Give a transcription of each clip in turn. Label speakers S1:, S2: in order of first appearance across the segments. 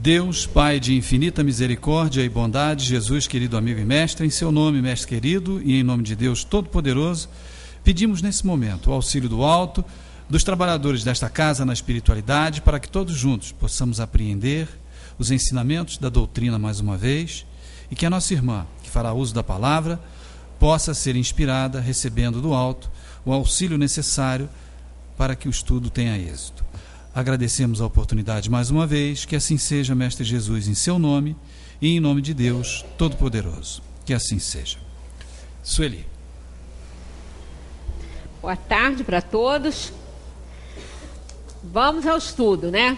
S1: Deus, Pai de infinita misericórdia e bondade, Jesus, querido amigo e mestre, em seu nome, mestre querido, e em nome de Deus Todo-Poderoso, pedimos nesse momento o auxílio do alto, dos trabalhadores desta casa na espiritualidade, para que todos juntos possamos apreender os ensinamentos da doutrina mais uma vez, e que a nossa irmã, que fará uso da palavra, possa ser inspirada, recebendo do alto o auxílio necessário para que o estudo tenha êxito. Agradecemos a oportunidade mais uma vez, que assim seja, Mestre Jesus, em seu nome e em nome de Deus Todo-Poderoso. Que assim seja. Sueli.
S2: Boa tarde para todos. Vamos ao estudo, né?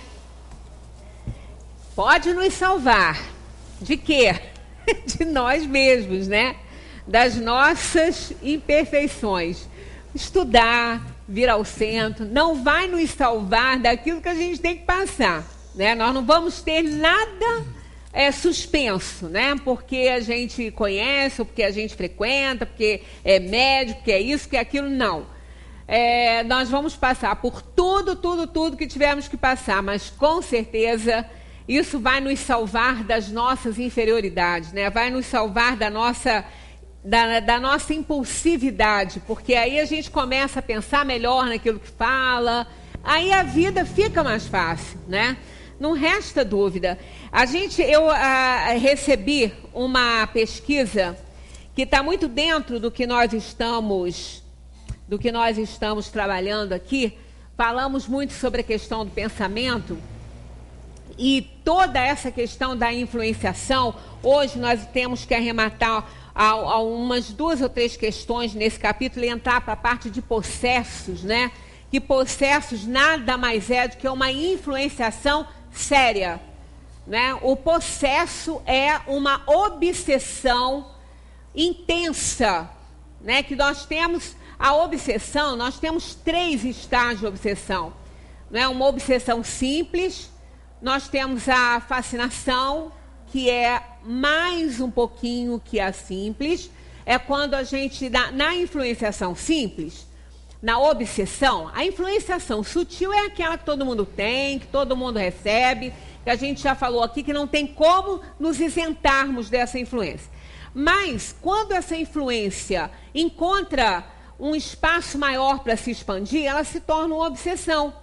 S2: Pode nos salvar. De quê? De nós mesmos, né? Das nossas imperfeições. Estudar, vir ao centro, não vai nos salvar daquilo que a gente tem que passar, né? Nós não vamos ter nada suspenso, né? Porque a gente conhece, ou porque a gente frequenta, porque é médico, porque é isso, porque é aquilo, não. Nós vamos passar por tudo que tivermos que passar, mas com certeza isso vai nos salvar das nossas inferioridades, né? Vai nos salvar da nossa impulsividade, porque aí a gente começa a pensar melhor naquilo que fala, aí a vida fica mais fácil, né? Não resta dúvida. Eu recebi uma pesquisa que está muito dentro do que nós estamos trabalhando aqui. Falamos muito sobre a questão do pensamento e toda essa questão da influenciação. Hoje nós temos que arrematar a umas 2 ou 3 questões nesse capítulo e entrar para a parte de possessos, né? Que possessos nada mais é do que uma influenciação séria, né? O possesso é uma obsessão intensa, né? Que nós temos a obsessão, nós temos 3 estágios de obsessão, né? Uma obsessão simples, nós temos a fascinação, que é mais um pouquinho que a simples, é quando a gente dá na influenciação simples, na obsessão. A influenciação sutil é aquela que todo mundo tem, que todo mundo recebe, que a gente já falou aqui, que não tem como nos isentarmos dessa influência. Mas, quando essa influência encontra um espaço maior para se expandir, ela se torna uma obsessão.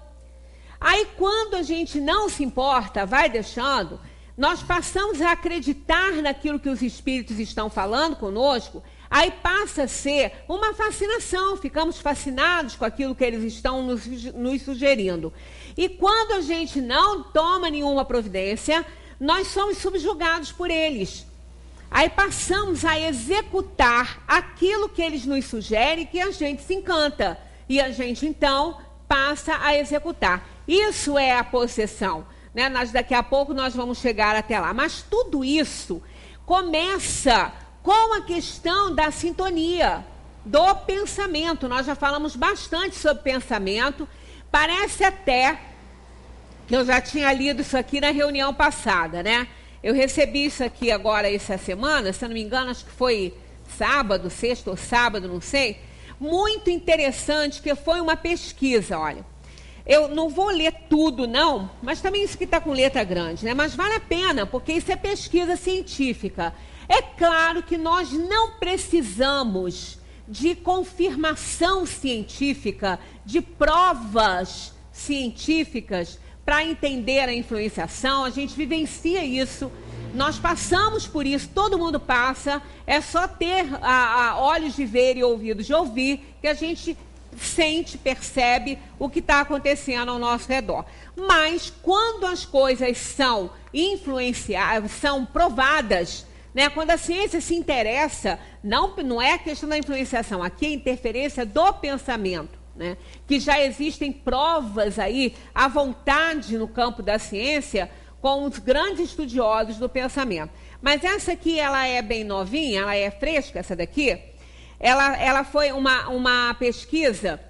S2: Aí, quando a gente não se importa, vai deixando, nós passamos a acreditar naquilo que os espíritos estão falando conosco, aí passa a ser uma fascinação, ficamos fascinados com aquilo que eles estão nos sugerindo. E quando a gente não toma nenhuma providência, nós somos subjugados por eles. Aí passamos a executar aquilo que eles nos sugerem, que a gente se encanta. E a gente, então, passa a executar. Isso é a possessão. Né? Daqui a pouco nós vamos chegar até lá. Mas tudo isso começa com a questão da sintonia, do pensamento. Nós já falamos bastante sobre pensamento. Parece até que eu já tinha lido isso aqui na reunião passada, né? Eu recebi isso aqui agora, essa semana, se eu não me engano, acho que foi sábado, sexta ou sábado, não sei. Muito interessante, que foi uma pesquisa, olha. Eu não vou ler tudo, não, mas também isso que está com letra grande, né? Mas vale a pena, porque isso é pesquisa científica. É claro que nós não precisamos de confirmação científica, de provas científicas para entender a influenciação. A gente vivencia isso, nós passamos por isso, todo mundo passa. É só ter olhos de ver e ouvidos de ouvir que a gente sente, percebe o que está acontecendo ao nosso redor. Mas quando as coisas são influenciadas, são provadas, né? Quando a ciência se interessa, não é a questão da influenciação, aqui é a interferência do pensamento, né? Que já existem provas aí à vontade no campo da ciência com os grandes estudiosos do pensamento. Mas essa aqui, ela é bem novinha, ela é fresca, essa daqui. Ela foi uma pesquisa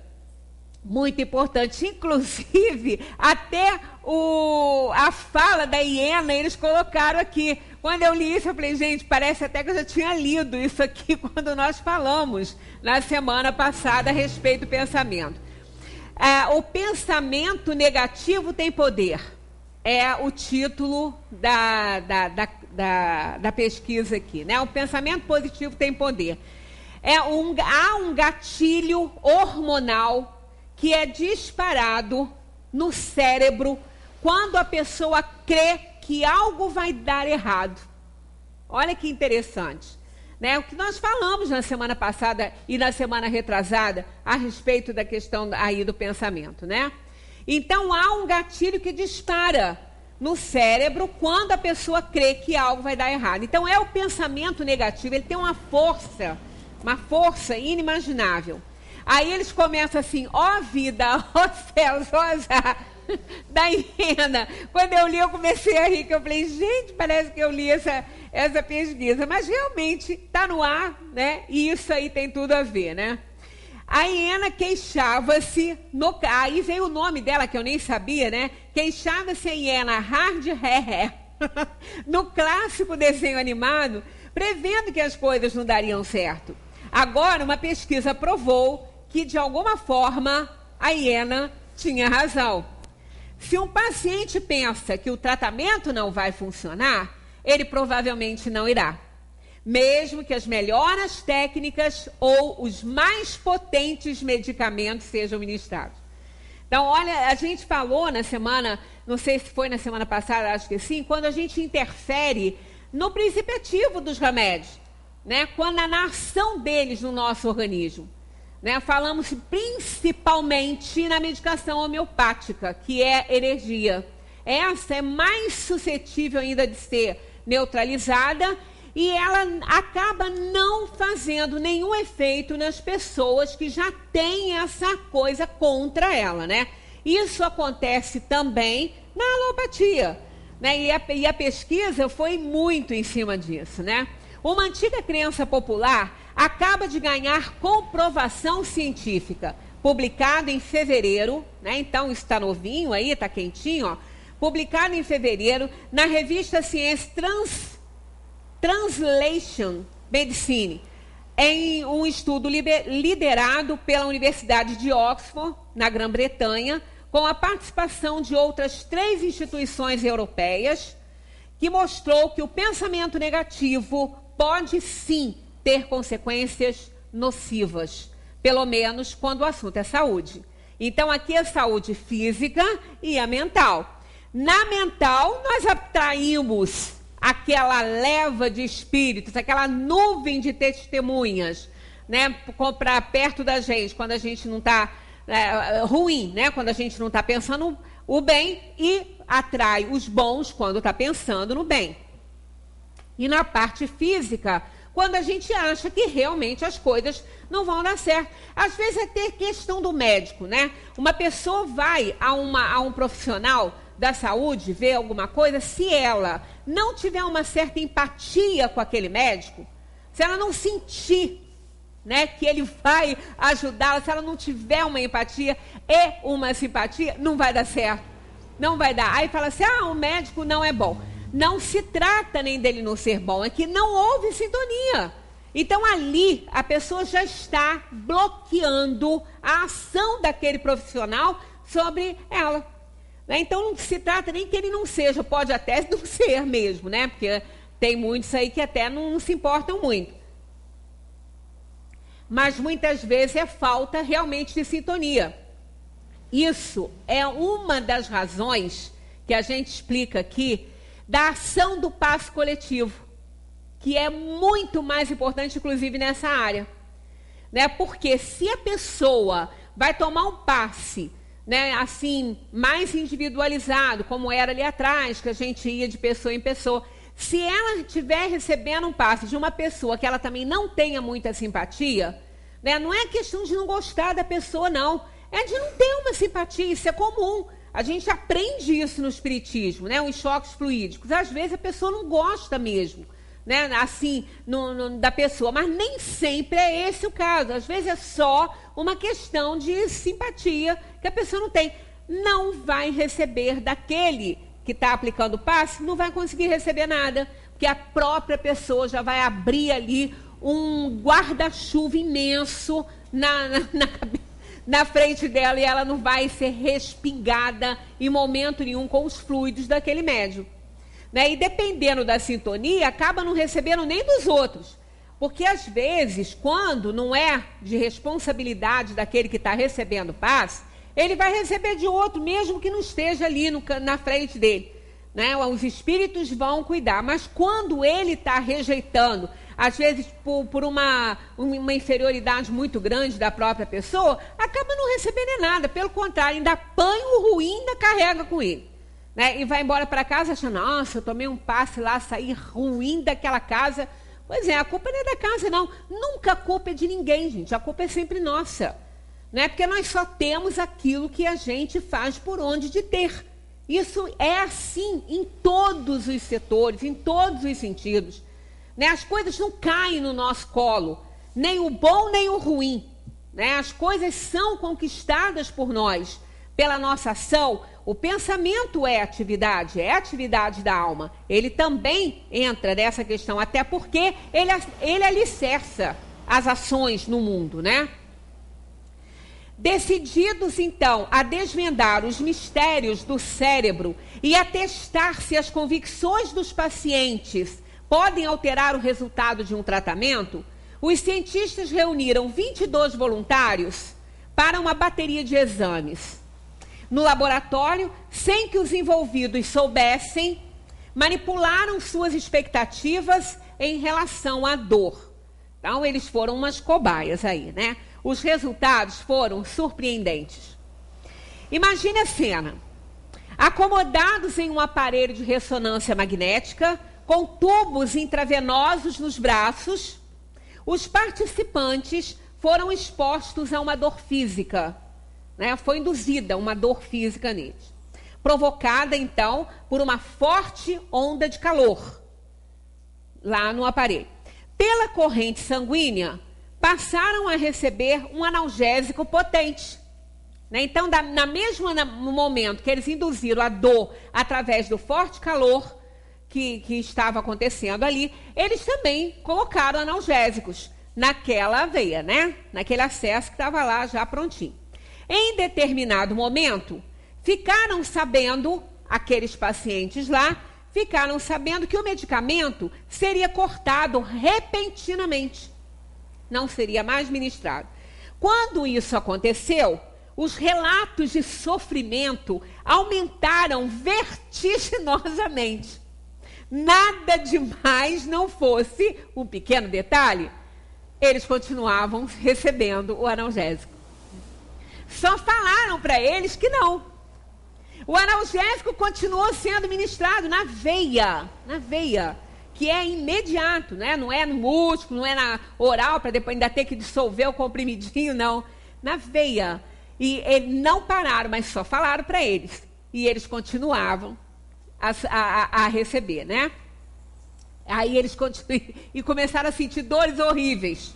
S2: muito importante, inclusive até a fala da hiena eles colocaram aqui. Quando eu li isso, eu falei, gente, parece até que eu já tinha lido isso aqui quando nós falamos na semana passada a respeito do pensamento. O pensamento negativo tem poder. é o título da pesquisa aqui, né? O pensamento positivo tem poder. Há um gatilho hormonal que é disparado no cérebro quando a pessoa crê que algo vai dar errado. Olha que interessante, né? O que nós falamos na semana passada e na semana retrasada a respeito da questão aí do pensamento, né? Então, há um gatilho que dispara no cérebro quando a pessoa crê que algo vai dar errado. Então, é o pensamento negativo, ele tem uma força inimaginável. Aí eles começam assim, ó vida, ó céus, ó azar, da hiena. Quando eu li, eu comecei a rir, que eu falei, gente, parece que eu li essa pesquisa. Mas realmente está no ar, né? E isso aí tem tudo a ver, né? A hiena queixava-se, aí veio o nome dela, que eu nem sabia, né? Queixava-se a hiena hard no clássico desenho animado, prevendo que as coisas não dariam certo. Agora, uma pesquisa provou que, de alguma forma, a hiena tinha razão. Se um paciente pensa que o tratamento não vai funcionar, ele provavelmente não irá. Mesmo que as melhores técnicas ou os mais potentes medicamentos sejam ministrados. Então, olha, a gente falou na semana, não sei se foi na semana passada, acho que sim, quando a gente interfere no princípio ativo dos remédios, né? Quando na ação deles no nosso organismo. Né? Falamos principalmente na medicação homeopática, que é energia. Essa é mais suscetível ainda de ser neutralizada e ela acaba não fazendo nenhum efeito nas pessoas que já têm essa coisa contra ela, né? Isso acontece também na alopatia, né? E a pesquisa foi muito em cima disso, né? Uma antiga crença popular acaba de ganhar comprovação científica, publicado em fevereiro, né? Então está novinho aí, está quentinho, ó. Publicado em fevereiro na revista Science Translation Medicine, em um estudo liderado pela Universidade de Oxford, na Grã-Bretanha, com a participação de outras 3 instituições europeias, que mostrou que o pensamento negativo pode sim ter consequências nocivas, pelo menos quando o assunto é saúde. Então, aqui é saúde física e a mental. Na mental, nós atraímos aquela leva de espíritos, aquela nuvem de testemunhas, né, para perto da gente, quando a gente não está ruim, né, quando a gente não está pensando o bem, e atrai os bons quando está pensando no bem. E na parte física, quando a gente acha que realmente as coisas não vão dar certo. Às vezes é ter questão do médico, né? Uma pessoa vai a um profissional da saúde ver alguma coisa, se ela não tiver uma certa empatia com aquele médico, se ela não sentir, né, que ele vai ajudá-la, se ela não tiver uma empatia e uma simpatia, não vai dar certo. Não vai dar. Aí fala assim, o médico não é bom. Não se trata nem dele não ser bom, é que não houve sintonia. Então ali a pessoa já está bloqueando a ação daquele profissional sobre ela. Então não se trata nem que ele não seja, pode até não ser mesmo, né? Porque tem muitos aí que até não se importam muito. Mas muitas vezes é falta realmente de sintonia. Isso é uma das razões que a gente explica aqui da ação do passe coletivo, que é muito mais importante, inclusive, nessa área. Né? Porque se a pessoa vai tomar um passe, né, assim, mais individualizado, como era ali atrás, que a gente ia de pessoa em pessoa, se ela estiver recebendo um passe de uma pessoa que ela também não tenha muita simpatia, né, não é questão de não gostar da pessoa, não. É de não ter uma simpatia, isso é comum. A gente aprende isso no espiritismo, né? Os choques fluídicos. Às vezes a pessoa não gosta mesmo, né? Assim, da pessoa, mas nem sempre é esse o caso. Às vezes é só uma questão de simpatia que a pessoa não tem. Não vai receber daquele que está aplicando o passe, não vai conseguir receber nada, porque a própria pessoa já vai abrir ali um guarda-chuva imenso na frente dela e ela não vai ser respingada em momento nenhum com os fluidos daquele médium. Né? E dependendo da sintonia, acaba não recebendo nem dos outros. Porque às vezes, quando não é de responsabilidade daquele que está recebendo passe, ele vai receber de outro, mesmo que não esteja ali na frente dele. Né? Os espíritos vão cuidar. Mas quando ele está rejeitando, às vezes por uma inferioridade muito grande da própria pessoa, acaba não recebendo nada. Pelo contrário, ainda apanha o ruim, ainda carrega com ele. Né? E vai embora para casa achando, nossa, eu tomei um passe lá, saí ruim daquela casa. Pois é, a culpa não é da casa, não. Nunca a culpa é de ninguém, gente. A culpa é sempre nossa. Não é porque nós só temos aquilo que a gente faz por onde de ter. Isso é assim em todos os setores, em todos os sentidos. Né? As coisas não caem no nosso colo, nem o bom nem o ruim. Né? As coisas são conquistadas por nós, pela nossa ação. O pensamento é atividade da alma. Ele também entra nessa questão, até porque ele alicerça as ações no mundo, né? Decididos, então, a desvendar os mistérios do cérebro e a testar se as convicções dos pacientes podem alterar o resultado de um tratamento, os cientistas reuniram 22 voluntários para uma bateria de exames. No laboratório, sem que os envolvidos soubessem, manipularam suas expectativas em relação à dor. Então, eles foram umas cobaias aí, né? Os resultados foram surpreendentes. Imagine a cena. Acomodados em um aparelho de ressonância magnética, com tubos intravenosos nos braços, os participantes foram expostos a uma dor física. Né? Foi induzida uma dor física neles, provocada, então, por uma forte onda de calor lá no aparelho. Pela corrente sanguínea, passaram a receber um analgésico potente. Né? Então, no momento que eles induziram a dor através do forte calor que estava acontecendo ali, eles também colocaram analgésicos naquela veia, né? Naquele acesso que estava lá já prontinho. Em determinado momento, ficaram sabendo, aqueles pacientes lá, ficaram sabendo que o medicamento seria cortado repentinamente. Não seria mais ministrado. Quando isso aconteceu, os relatos de sofrimento aumentaram vertiginosamente. Nada demais não fosse um pequeno detalhe, eles continuavam recebendo o analgésico. Só falaram para eles que não. O analgésico continuou sendo ministrado na veia, que é imediato, né? Não é no músculo, não é na oral, para depois ainda ter que dissolver o comprimidinho, não. Na veia. E eles não pararam, mas só falaram para eles. E eles continuavam a receber, né? Aí eles e começaram a sentir dores horríveis.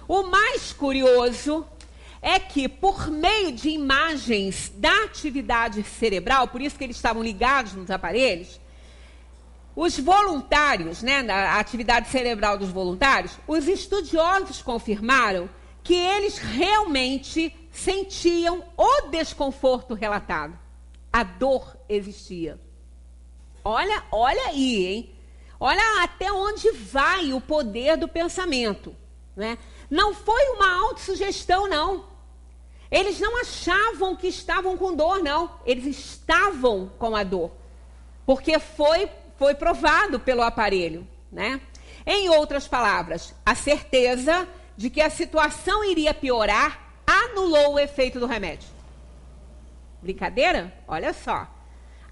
S2: O mais curioso é que, por meio de imagens da atividade cerebral, por isso que eles estavam ligados nos aparelhos, os voluntários, né, a atividade cerebral dos voluntários, os estudiosos confirmaram que eles realmente sentiam o desconforto relatado. A dor existia. Olha aí, hein? Olha até onde vai o poder do pensamento, né? Não foi uma autossugestão, não. Eles não achavam que estavam com dor, não. Eles estavam com a dor. Porque foi provado pelo aparelho, né? Em outras palavras, a certeza de que a situação iria piorar anulou o efeito do remédio. Brincadeira? Olha só.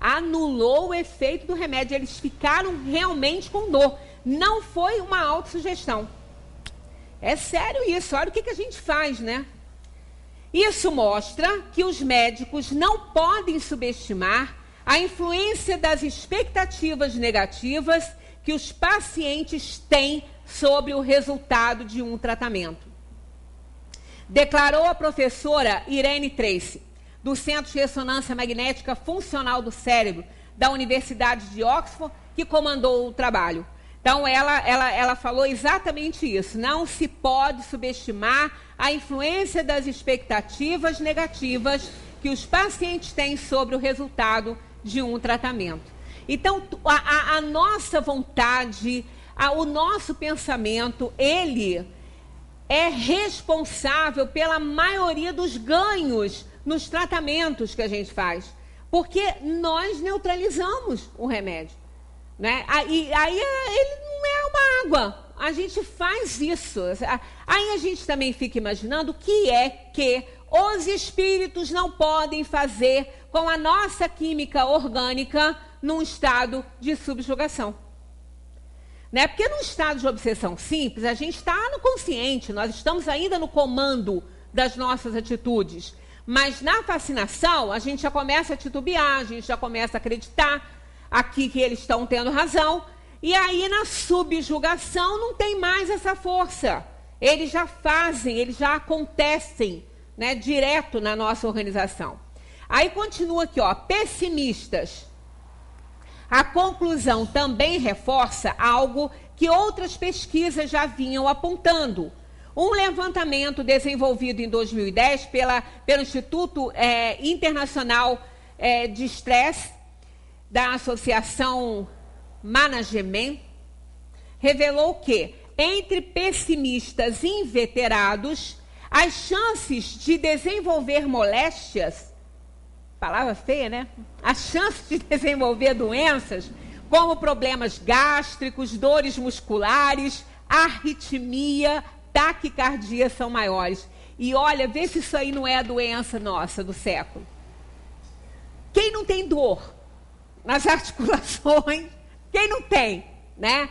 S2: Anulou o efeito do remédio. Eles ficaram realmente com dor. Não foi uma autossugestão. É sério isso. Olha o que a gente faz, né? Isso mostra que os médicos não podem subestimar a influência das expectativas negativas que os pacientes têm sobre o resultado de um tratamento. Declarou a professora Irene Tracy, do Centro de Ressonância Magnética Funcional do Cérebro, da Universidade de Oxford, que comandou o trabalho. Então, ela falou exatamente isso. Não se pode subestimar a influência das expectativas negativas que os pacientes têm sobre o resultado de um tratamento. Então, a nossa vontade, o nosso pensamento, ele é responsável pela maioria dos ganhos nos tratamentos que a gente faz. Porque nós neutralizamos o remédio. Né? Aí ele não é uma água. A gente faz isso. Aí a gente também fica imaginando o que é que os espíritos não podem fazer com a nossa química orgânica num estado de subjugação. Né? Porque num estado de obsessão simples, a gente está no consciente, nós estamos ainda no comando das nossas atitudes. Mas na fascinação, a gente já começa a titubear, a gente já começa a acreditar aqui que eles estão tendo razão, e aí na subjugação não tem mais essa força. Eles já fazem, eles já acontecem, né, direto na nossa organização. Aí continua aqui, ó, pessimistas. A conclusão também reforça algo que outras pesquisas já vinham apontando. Um levantamento desenvolvido em 2010 pelo Instituto Internacional de Estresse, da Associação Management, revelou que, entre pessimistas inveterados, as chances de desenvolver moléstias, palavra feia, né? As chances de desenvolver doenças, como problemas gástricos, dores musculares, arritmia, taquicardia, são maiores. E olha, vê se isso aí não é a doença nossa do século. Quem não tem dor nas articulações, quem não tem, né?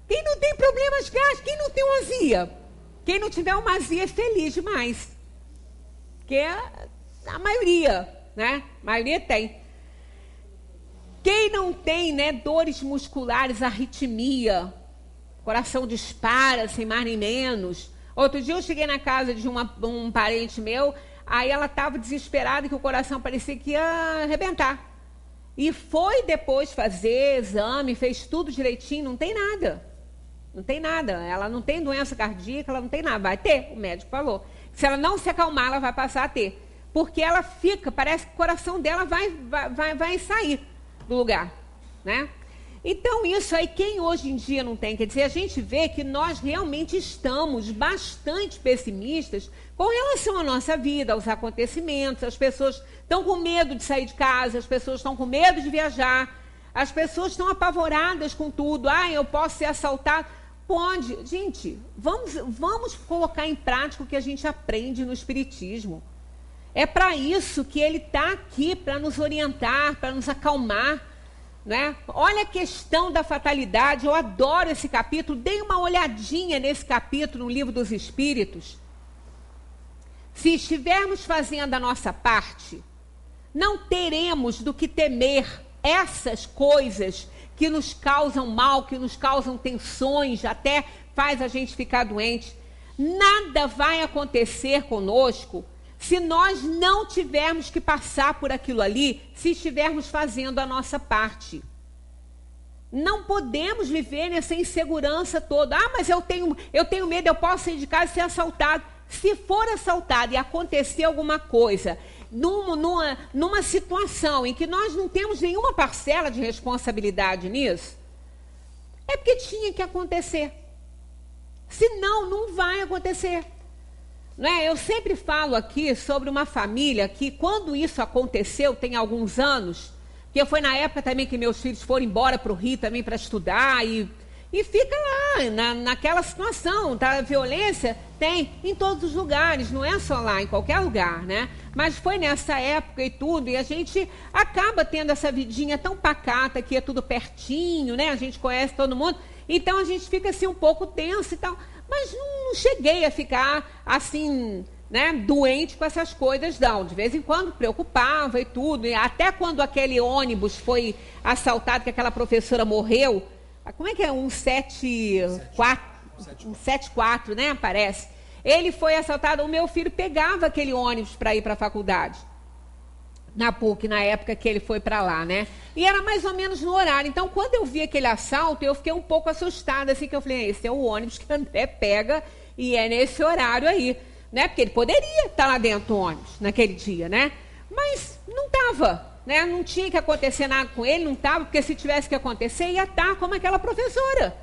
S2: Quem não tem problemas gástricos, quem não tem uma azia? Quem não tiver uma azia é feliz demais. Que é a maioria, né? A maioria tem. Quem não tem, né, dores musculares, arritmia, coração dispara, sem mais nem menos. Outro dia eu cheguei na casa de um parente meu, aí ela estava desesperada que o coração parecia que ia arrebentar. E foi depois fazer exame, fez tudo direitinho, não tem nada. Não tem nada. Ela não tem doença cardíaca, ela não tem nada. Vai ter, o médico falou. Se ela não se acalmar, ela vai passar a ter. Porque ela fica, parece que o coração dela vai sair do lugar, né? Então, isso aí, quem hoje em dia não tem, quer dizer, a gente vê que nós realmente estamos bastante pessimistas com relação à nossa vida, aos acontecimentos. As pessoas estão com medo de sair de casa, as pessoas estão com medo de viajar, as pessoas estão apavoradas com tudo. Ah, eu posso ser assaltado. Pode. Gente, vamos colocar em prática o que a gente aprende no Espiritismo. É para isso que ele está aqui, para nos orientar, para nos acalmar. Né? Olha a questão da fatalidade, eu adoro esse capítulo, dei uma olhadinha nesse capítulo no Livro dos Espíritos. Se estivermos fazendo a nossa parte, não teremos do que temer essas coisas que nos causam mal, que nos causam tensões, até faz a gente ficar doente. Nada vai acontecer conosco se nós não tivermos que passar por aquilo ali, se estivermos fazendo a nossa parte. Não podemos viver nessa insegurança toda. Ah, mas eu tenho medo, eu posso sair de casa e ser assaltado. Se for assaltado e acontecer alguma coisa, numa situação em que nós não temos nenhuma parcela de responsabilidade nisso, é porque tinha que acontecer. Senão, não vai acontecer. Né? Eu sempre falo aqui sobre uma família que, quando isso aconteceu, tem alguns anos, que foi na época também que meus filhos foram embora para o Rio também para estudar, e fica lá, naquela situação, tá? A violência tem em todos os lugares, não é só lá, em qualquer lugar, né? Mas foi nessa época e tudo, e a gente acaba tendo essa vidinha tão pacata, que é tudo pertinho, né? A gente conhece todo mundo, então a gente fica assim um pouco tenso e tal. Mas não cheguei a ficar assim, né, doente com essas coisas, não. De vez em quando preocupava e tudo. E até quando aquele ônibus foi assaltado, que aquela professora morreu. Como é que é? 174, né? Parece. Ele foi assaltado. O meu filho pegava aquele ônibus para ir para a faculdade. na PUC, na época que ele foi para lá, né? E era mais ou menos no horário. Então, quando eu vi aquele assalto, eu fiquei um pouco assustada, assim, que eu falei, esse é o ônibus que o André pega e é nesse horário aí, né? Porque ele poderia estar lá dentro do ônibus naquele dia, né? Mas não estava, né? Não tinha que acontecer nada com ele, não estava, porque se tivesse que acontecer, ia estar como aquela professora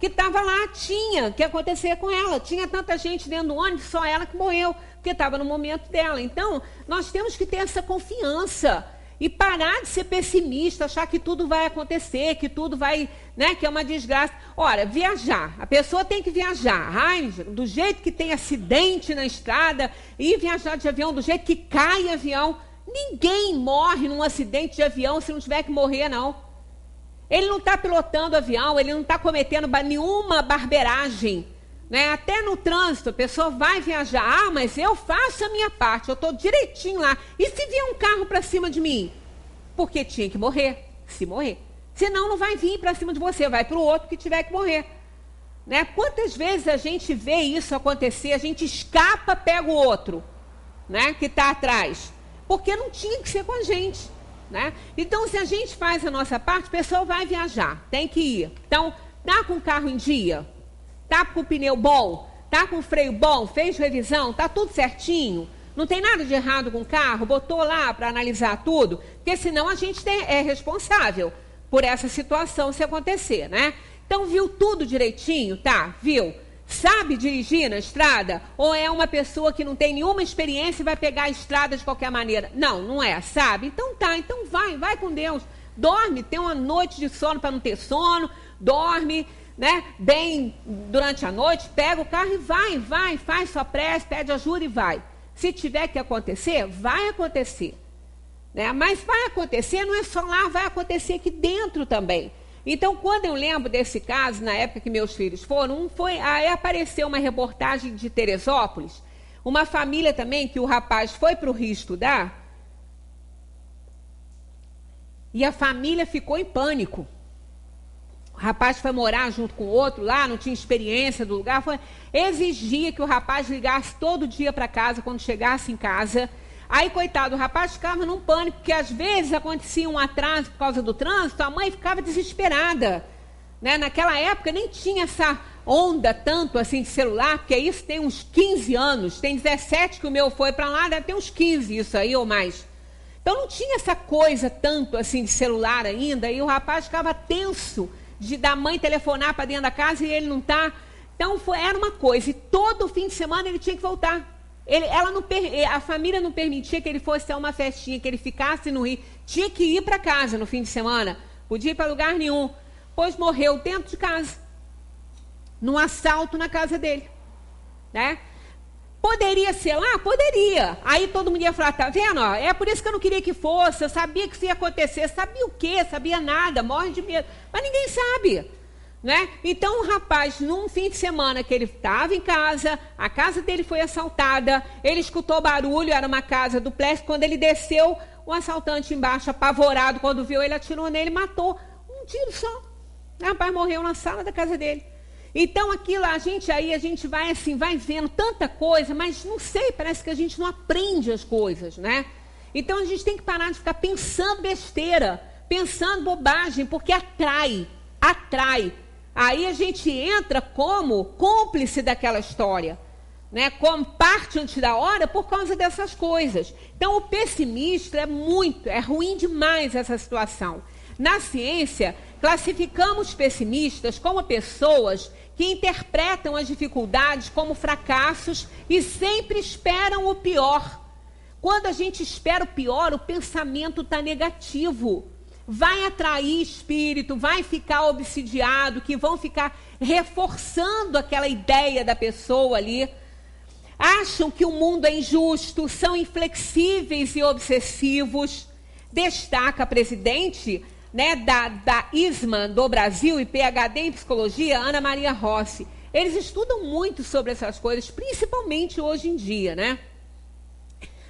S2: que estava lá, tinha que acontecer com ela. Tinha tanta gente dentro do ônibus, só ela que morreu, porque estava no momento dela. Então, nós temos que ter essa confiança e parar de ser pessimista, achar que tudo vai acontecer, que tudo vai, né, que é uma desgraça. Ora, viajar, a pessoa tem que viajar. Ai, do jeito que tem acidente na estrada, e viajar de avião, do jeito que cai avião. Ninguém morre num acidente de avião se não tiver que morrer, não. Ele não está pilotando avião, ele não está cometendo nenhuma barbeiragem, né? Até no trânsito, a pessoa vai viajar. Ah, mas eu faço a minha parte, eu estou direitinho lá. E se vier um carro para cima de mim? Porque tinha que morrer, se morrer. Senão não vai vir para cima de você, vai para o outro que tiver que morrer. Né? Quantas vezes a gente vê isso acontecer, a gente escapa, pega o outro, né, que está atrás. Porque não tinha que ser com a gente. Né? Então, se a gente faz a nossa parte, o pessoal vai viajar, tem que ir. Então, tá com o carro em dia? Tá com o pneu bom? Tá com o freio bom? Fez revisão? Tá tudo certinho? Não tem nada de errado com o carro? Botou lá para analisar tudo? Porque senão a gente é responsável por essa situação se acontecer, né? Então, viu tudo direitinho? Tá, viu? Sabe dirigir na estrada? Ou é uma pessoa que não tem nenhuma experiência e vai pegar a estrada de qualquer maneira? Não, não é, sabe? Então tá, então vai com Deus. Dorme, tem uma noite de sono para não ter sono, dorme, né, bem durante a noite, pega o carro e vai, faz sua prece, pede ajuda e vai. Se tiver que acontecer, vai acontecer. Né? Mas vai acontecer, não é só lá, vai acontecer aqui dentro também. Então, quando eu lembro desse caso, na época que meus filhos foram, aí apareceu uma reportagem de Teresópolis, uma família também que o rapaz foi para o Rio estudar, e a família ficou em pânico. O rapaz foi morar junto com o outro lá, não tinha experiência do lugar, exigia que o rapaz ligasse todo dia para casa, quando chegasse em casa. Aí, coitado, o rapaz ficava num pânico, porque às vezes acontecia um atraso por causa do trânsito, a mãe ficava desesperada. Né? Naquela época nem tinha essa onda tanto assim de celular, porque isso tem uns 15 anos, tem 17 que o meu foi para lá, deve ter uns 15 isso aí ou mais. Então não tinha essa coisa tanto assim de celular ainda, e o rapaz ficava tenso da mãe telefonar para dentro da casa e ele não tá. Então era uma coisa, e todo fim de semana ele tinha que voltar. A família não permitia que ele fosse a uma festinha, que ele ficasse no Rio. Tinha que ir para casa no fim de semana. Podia ir para lugar nenhum. Pois morreu dentro de casa. Num assalto na casa dele. Né? Poderia ser lá? Poderia. Aí todo mundo ia falar, tá vendo? Ó, é por isso que eu não queria que fosse. Eu sabia que isso ia acontecer. Sabia o quê? Sabia nada. Morre de medo. Mas ninguém sabe. Né? Então o rapaz, num fim de semana que ele estava em casa, a casa dele foi assaltada, ele escutou barulho, era uma casa duplex, quando ele desceu, o assaltante embaixo, apavorado, quando viu ele, atirou nele e matou. Um tiro só. O rapaz morreu na sala da casa dele. Então aquilo, a gente vai assim, vai vendo tanta coisa, mas não sei, parece que a gente não aprende as coisas, né? Então a gente tem que parar de ficar pensando besteira, pensando bobagem, porque atrai. Aí a gente entra como cúmplice daquela história, né? Como parte antes da hora por causa dessas coisas. Então o pessimista é ruim demais essa situação. Na ciência, classificamos pessimistas como pessoas que interpretam as dificuldades como fracassos e sempre esperam o pior. Quando a gente espera o pior, o pensamento está negativo. Vai atrair espírito, vai ficar obsidiado, que vão ficar reforçando aquela ideia da pessoa ali. Acham que o mundo é injusto, são inflexíveis e obsessivos. Destaca a presidente, né, da ISMA do Brasil e PhD em psicologia, Ana Maria Rossi. Eles estudam muito sobre essas coisas, principalmente hoje em dia, né?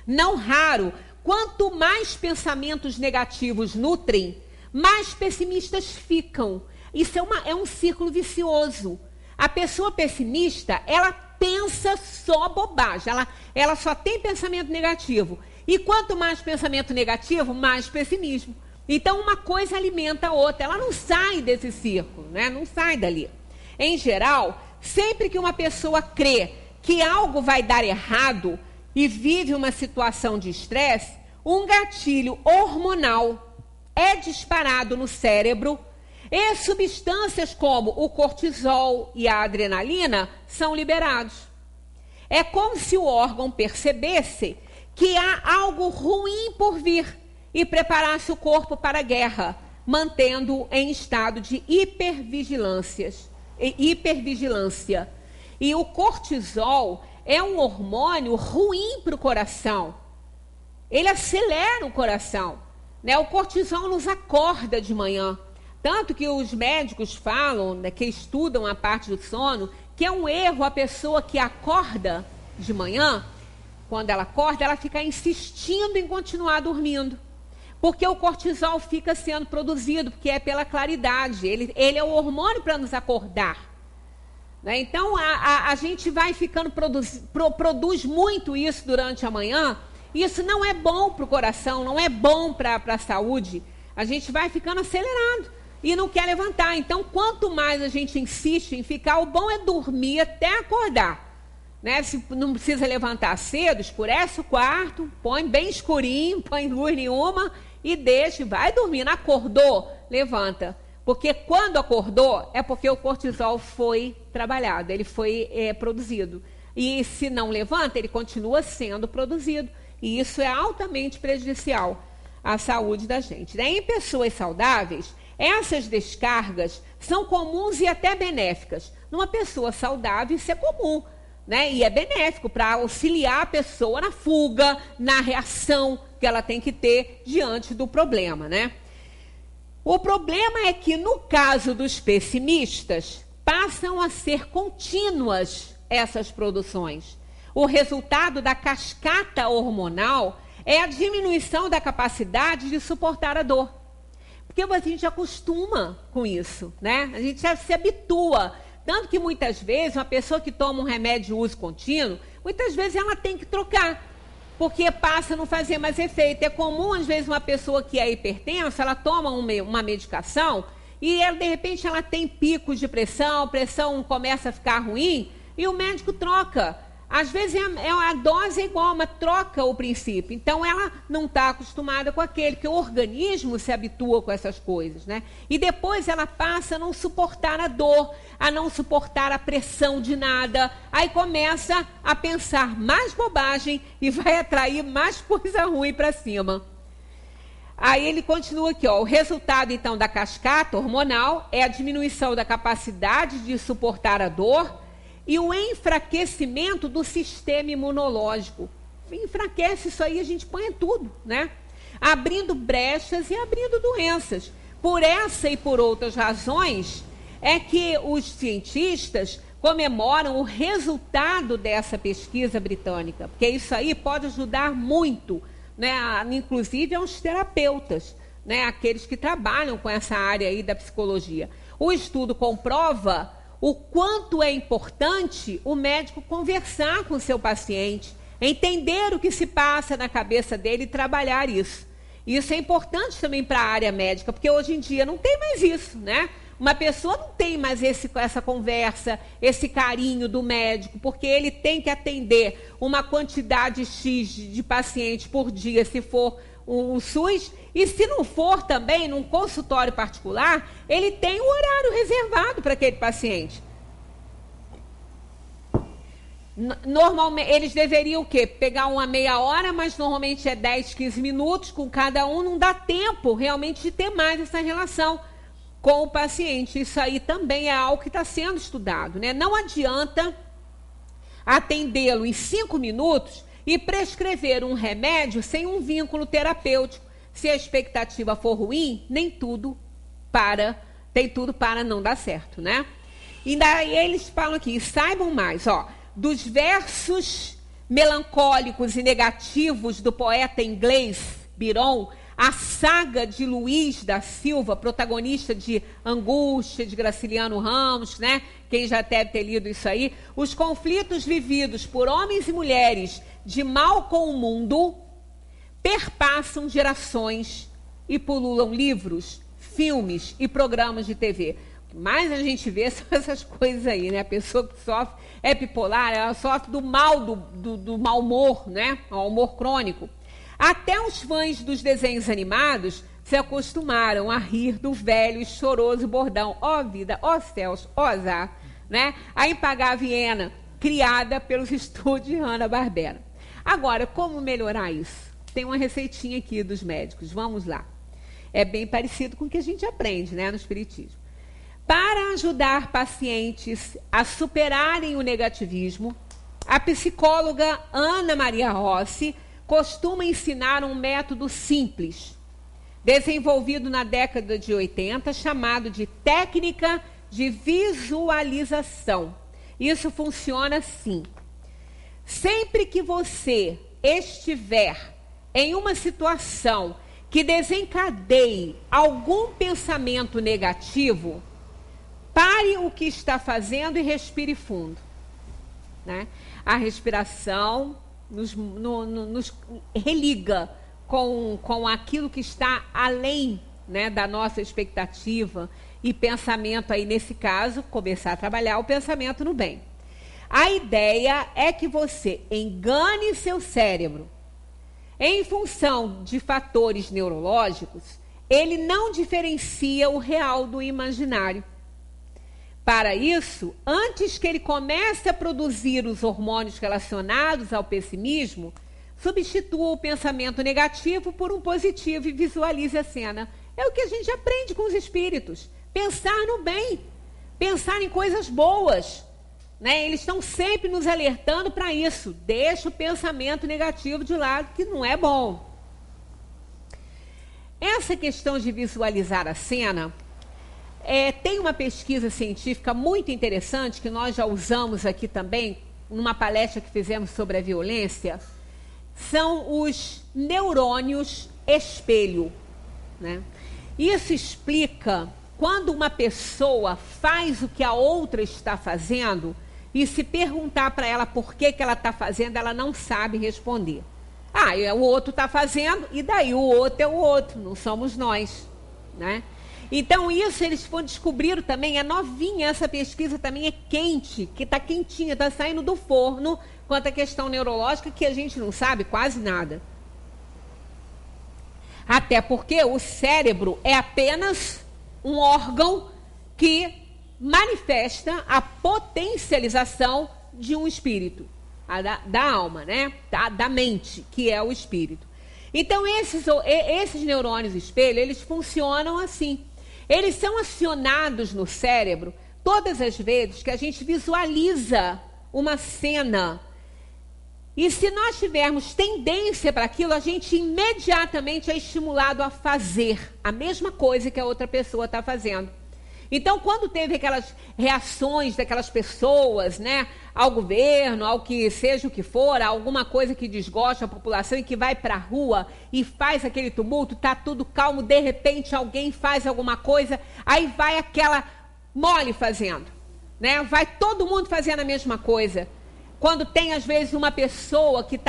S2: Não raro, quanto mais pensamentos negativos nutrem, mais pessimistas ficam. Isso é um círculo vicioso. A pessoa pessimista, ela pensa só bobagem, ela só tem pensamento negativo. E quanto mais pensamento negativo, mais pessimismo. Então, uma coisa alimenta a outra. Ela não sai desse círculo, né? Não sai dali. Em geral, sempre que uma pessoa crê que algo vai dar errado e vive uma situação de estresse, um gatilho hormonal é disparado no cérebro e substâncias como o cortisol e a adrenalina são liberados. É como se o órgão percebesse que há algo ruim por vir e preparasse o corpo para a guerra, mantendo-o em estado de hipervigilância. E o cortisol é um hormônio ruim para o coração. Ele acelera o coração, né? O cortisol nos acorda de manhã. Tanto que os médicos falam, né, que estudam a parte do sono, que é um erro a pessoa que acorda de manhã, quando ela acorda, ela fica insistindo em continuar dormindo. Porque o cortisol fica sendo produzido, porque é pela claridade. Ele é o hormônio para nos acordar. Né? Então, a gente vai ficando, produz muito isso durante a manhã. Isso não é bom para o coração, não é bom para a saúde. A gente vai ficando acelerado e não quer levantar. Então, quanto mais a gente insiste em ficar, o bom é dormir até acordar. Né? Se não precisa levantar cedo, escurece o quarto, põe bem escurinho, põe luz nenhuma e deixa, vai dormindo. Acordou, levanta. Porque quando acordou, é porque o cortisol foi trabalhado, ele foi produzido. E se não levanta, ele continua sendo produzido. E isso é altamente prejudicial à saúde da gente. Né? Em pessoas saudáveis, essas descargas são comuns e até benéficas. Numa pessoa saudável, isso é comum. Né? E é benéfico para auxiliar a pessoa na fuga, na reação que ela tem que ter diante do problema, né? O problema é que, no caso dos pessimistas, passam a ser contínuas essas produções. O resultado da cascata hormonal é a diminuição da capacidade de suportar a dor. Porque a gente acostuma com isso, né? A gente já se habitua. Tanto que muitas vezes uma pessoa que toma um remédio de uso contínuo, muitas vezes ela tem que trocar, porque passa a não fazer mais efeito. É comum, às vezes, uma pessoa que é hipertensa, ela toma uma medicação e ela, de repente ela tem picos de pressão, pressão começa a ficar ruim e o médico troca. Às vezes a dose é igual, mas troca o princípio. Então, ela não está acostumada com aquele, porque o organismo se habitua com essas coisas, né? E depois ela passa a não suportar a dor, a não suportar a pressão de nada. Aí começa a pensar mais bobagem e vai atrair mais coisa ruim para cima. Aí ele continua aqui, ó. O resultado, então, da cascata hormonal é a diminuição da capacidade de suportar a dor e o enfraquecimento do sistema imunológico. Enfraquece isso aí, a gente põe tudo, né? Abrindo brechas e abrindo doenças. Por essa e por outras razões, é que os cientistas comemoram o resultado dessa pesquisa britânica, porque isso aí pode ajudar muito, né? Inclusive aos terapeutas, né? Aqueles que trabalham com essa área aí da psicologia. O estudo comprova o quanto é importante o médico conversar com o seu paciente, entender o que se passa na cabeça dele e trabalhar isso. Isso é importante também para a área médica, porque hoje em dia não tem mais isso, né? Uma pessoa não tem mais essa conversa, esse carinho do médico, porque ele tem que atender uma quantidade X de pacientes por dia, se for um SUS, e se não for também, num consultório particular, ele tem um horário reservado para aquele paciente. Normalmente, eles deveriam o quê? Pegar uma meia hora, mas normalmente é 10, 15 minutos com cada um, não dá tempo realmente de ter mais essa relação com o paciente. Isso aí também é algo que está sendo estudado, né? Não adianta atendê-lo em 5 minutos e prescrever um remédio sem um vínculo terapêutico. Se a expectativa for ruim, tem tudo para não dar certo, né? E daí eles falam aqui, saibam mais, ó, dos versos melancólicos e negativos do poeta inglês Byron, a saga de Luiz da Silva, protagonista de Angústia, de Graciliano Ramos, né? Quem já deve ter lido isso aí. Os conflitos vividos por homens e mulheres de mal com o mundo perpassam gerações e pululam livros, filmes e programas de TV. O que mais a gente vê são essas coisas aí, né? A pessoa que sofre, é bipolar, ela sofre do mal, do mau humor, né? O humor crônico. Até os fãs dos desenhos animados se acostumaram a rir do velho e choroso bordão. Ó vida, ó céus, ó azar, né? A impagável hiena, criada pelos estúdios Hanna-Barbera. Agora, como melhorar isso? Tem uma receitinha aqui dos médicos, vamos lá. É bem parecido com o que a gente aprende, né, no Espiritismo. Para ajudar pacientes a superarem o negativismo, a psicóloga Ana Maria Rossi costuma ensinar um método simples, desenvolvido na década de 80, chamado de técnica de visualização. Isso funciona assim. Sempre que você estiver em uma situação que desencadeie algum pensamento negativo, pare o que está fazendo e respire fundo, né? A respiração nos religa com aquilo que está além, né, da nossa expectativa e pensamento aí, nesse caso, começar a trabalhar o pensamento no bem. A ideia é que você engane seu cérebro. Em função de fatores neurológicos, ele não diferencia o real do imaginário. Para isso, antes que ele comece a produzir os hormônios relacionados ao pessimismo, substitua o pensamento negativo por um positivo e visualize a cena. É o que a gente aprende com os espíritos. Pensar no bem, pensar em coisas boas, né? Eles estão sempre nos alertando para isso. Deixa o pensamento negativo de lado, que não é bom. Essa questão de visualizar a cena, tem uma pesquisa científica muito interessante, que nós já usamos aqui também, numa palestra que fizemos sobre a violência, são os neurônios espelho, né? Isso explica quando uma pessoa faz o que a outra está fazendo e se perguntar para ela por que ela está fazendo, ela não sabe responder. O outro está fazendo, e daí o outro é o outro, não somos nós, né? Então isso eles descobriram também, é novinha, essa pesquisa também é quente, que está quentinha, está saindo do forno, quanto à questão neurológica, que a gente não sabe quase nada. Até porque o cérebro é apenas um órgão que manifesta a potencialização de um espírito, da alma, né? Da mente, que é o espírito. Então, esses neurônios espelho, eles funcionam assim. Eles são acionados no cérebro todas as vezes que a gente visualiza uma cena. E se nós tivermos tendência para aquilo, a gente imediatamente é estimulado a fazer a mesma coisa que a outra pessoa está fazendo. Então, quando teve aquelas reações daquelas pessoas, né, ao governo, ao que seja o que for, alguma coisa que desgosta a população e que vai para a rua e faz aquele tumulto, está tudo calmo, de repente alguém faz alguma coisa, aí vai aquela mole fazendo, né? Vai todo mundo fazendo a mesma coisa. Quando tem, às vezes, uma pessoa que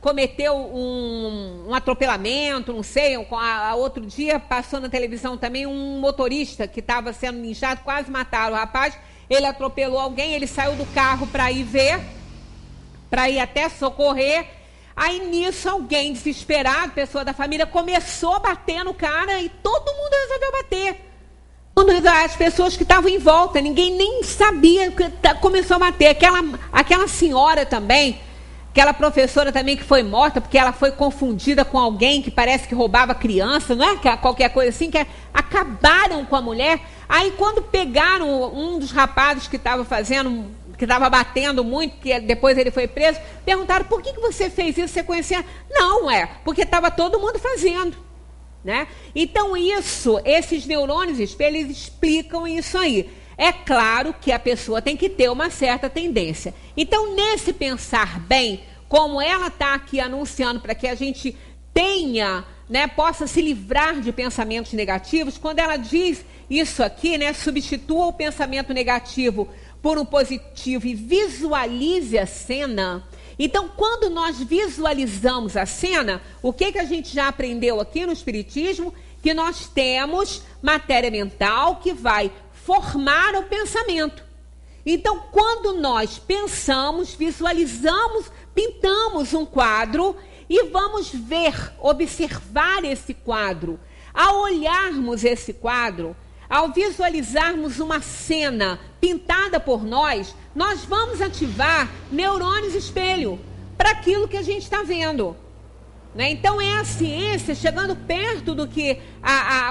S2: cometeu um atropelamento, não sei, outro dia passou na televisão também um motorista que estava sendo linchado, quase mataram o rapaz, ele atropelou alguém, ele saiu do carro para ir ver, para ir até socorrer, aí nisso alguém desesperado, pessoa da família, começou a bater no cara e todo mundo resolveu bater. As pessoas que estavam em volta, ninguém nem sabia que começou a bater. Aquela senhora também, aquela professora também que foi morta, porque ela foi confundida com alguém que parece que roubava criança, não é? Qualquer coisa assim, que acabaram com a mulher. Aí quando pegaram um dos rapazes que estava batendo muito, que depois ele foi preso, perguntaram, por que você fez isso? Você conhecia? Não, porque estava todo mundo fazendo, né? Então esses neurônios espelho, eles explicam isso aí. É claro que a pessoa tem que ter uma certa tendência. Então, nesse pensar bem, como ela está aqui anunciando para que a gente tenha, né, possa se livrar de pensamentos negativos, quando ela diz isso aqui, né, substitua o pensamento negativo por um positivo e visualize a cena, Então, quando nós visualizamos a cena, o que a gente já aprendeu aqui no Espiritismo? Que nós temos matéria mental que vai formar o pensamento. Então, quando nós pensamos, visualizamos, pintamos um quadro e vamos ver, observar esse quadro. Ao olharmos esse quadro, ao visualizarmos uma cena pintada por nós, nós vamos ativar neurônios espelho para aquilo que a gente está vendo. Né? Então é a ciência chegando perto do que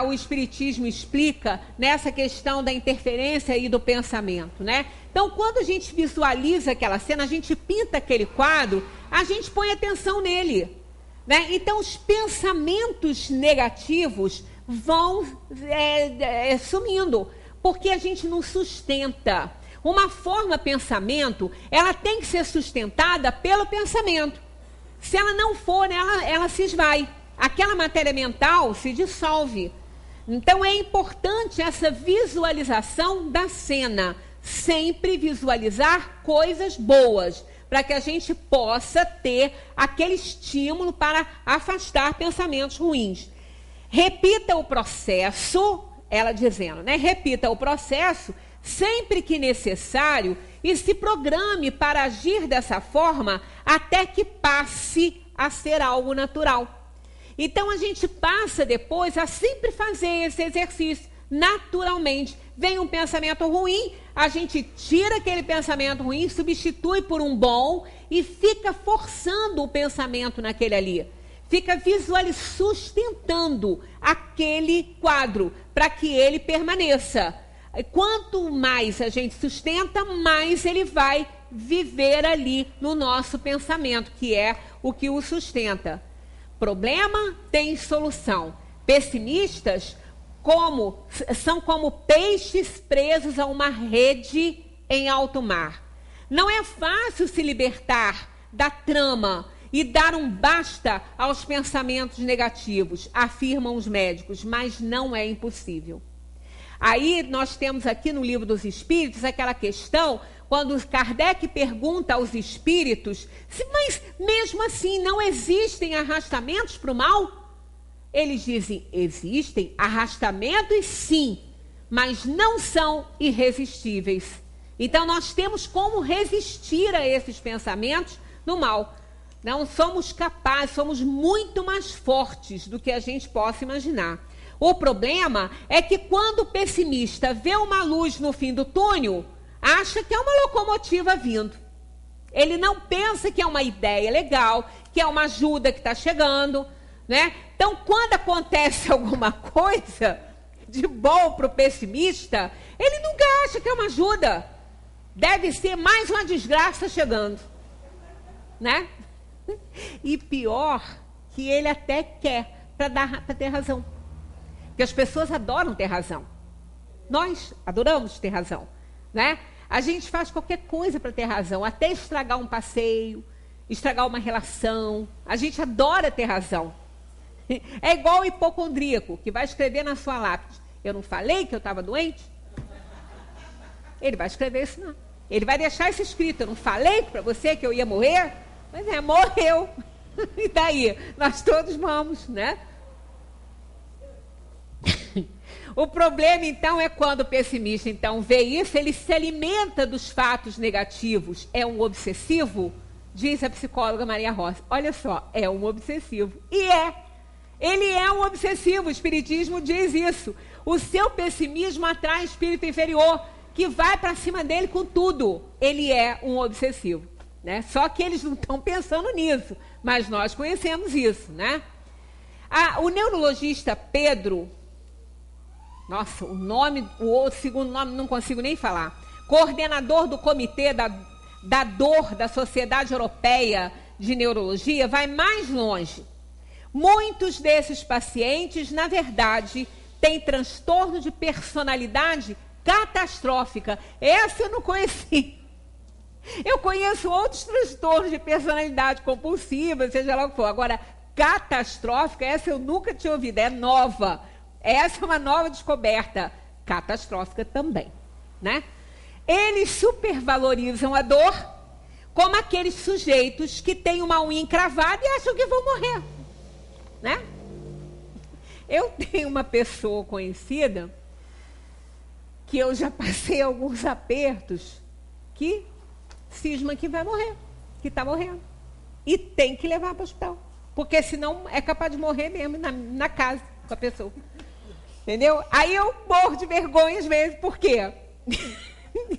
S2: o Espiritismo explica nessa questão da interferência e do pensamento. Né? Então, quando a gente visualiza aquela cena, a gente pinta aquele quadro, a gente põe atenção nele. Né? Então, os pensamentos negativos vão sumindo, porque a gente não sustenta. Uma forma pensamento, ela tem que ser sustentada pelo pensamento. Se ela não for, ela se esvai. Aquela matéria mental se dissolve. Então é importante essa visualização da cena. Sempre visualizar coisas boas, para que a gente possa ter aquele estímulo para afastar pensamentos ruins. Repita o processo, ela dizendo, né? Repita o processo sempre que necessário e se programe para agir dessa forma até que passe a ser algo natural. Então a gente passa depois a sempre fazer esse exercício naturalmente. Vem um pensamento ruim, a gente tira aquele pensamento ruim, substitui por um bom e fica forçando o pensamento naquele ali. Fica visualizando, sustentando aquele quadro para que ele permaneça. Quanto mais a gente sustenta, mais ele vai viver ali no nosso pensamento, que é o que o sustenta. Problema tem solução. Pessimistas são como peixes presos a uma rede em alto mar. Não é fácil se libertar da trama e dar um basta aos pensamentos negativos, afirmam os médicos, mas não é impossível. Aí nós temos aqui no Livro dos Espíritos aquela questão, quando Kardec pergunta aos espíritos, mas mesmo assim não existem arrastamentos para o mal? Eles dizem, existem arrastamentos sim, mas não são irresistíveis. Então nós temos como resistir a esses pensamentos do mal. Não somos capazes, somos muito mais fortes do que a gente possa imaginar. O problema é que quando o pessimista vê uma luz no fim do túnel, acha que é uma locomotiva vindo. Ele não pensa que é uma ideia legal, que é uma ajuda que está chegando, né? Então, quando acontece alguma coisa de bom para o pessimista, ele nunca acha que é uma ajuda. Deve ser mais uma desgraça chegando, né? E pior, que ele até quer para ter razão. Porque as pessoas adoram ter razão. Nós adoramos ter razão, né? A gente faz qualquer coisa para ter razão, até estragar um passeio, estragar uma relação. A gente adora ter razão. É igual o hipocondríaco, que vai escrever na sua lápide, eu não falei que eu estava doente? Ele vai escrever isso não. Ele vai deixar isso escrito, eu não falei para você que eu ia morrer? Mas morreu. E daí? Nós todos vamos, né? O problema, então, é quando o pessimista, então, vê isso, ele se alimenta dos fatos negativos. É um obsessivo? Diz a psicóloga Maria Rossi. Olha só, é um obsessivo. E é. Ele é um obsessivo, o Espiritismo diz isso. O seu pessimismo atrai espírito inferior, que vai para cima dele com tudo. Ele é um obsessivo, né? Só que eles não estão pensando nisso, mas nós conhecemos isso, né? O neurologista Pedro... Nossa, o segundo nome não consigo nem falar. Coordenador do Comitê da Dor da Sociedade Europeia de Neurologia, vai mais longe. Muitos desses pacientes, na verdade, têm transtorno de personalidade catastrófica. Essa eu não conheci. Eu conheço outros transtornos de personalidade compulsiva, seja lá o que for. Agora, catastrófica, essa eu nunca tinha ouvido, é nova. Essa é uma nova descoberta, catastrófica também, né? Eles supervalorizam a dor, como aqueles sujeitos que têm uma unha encravada e acham que vão morrer, né? Eu tenho uma pessoa conhecida que eu já passei alguns apertos, que cisma que vai morrer, que está morrendo. E tem que levar para o hospital. Porque senão é capaz de morrer mesmo na casa com a pessoa. Entendeu? Aí eu morro de vergonha às vezes. Por quê?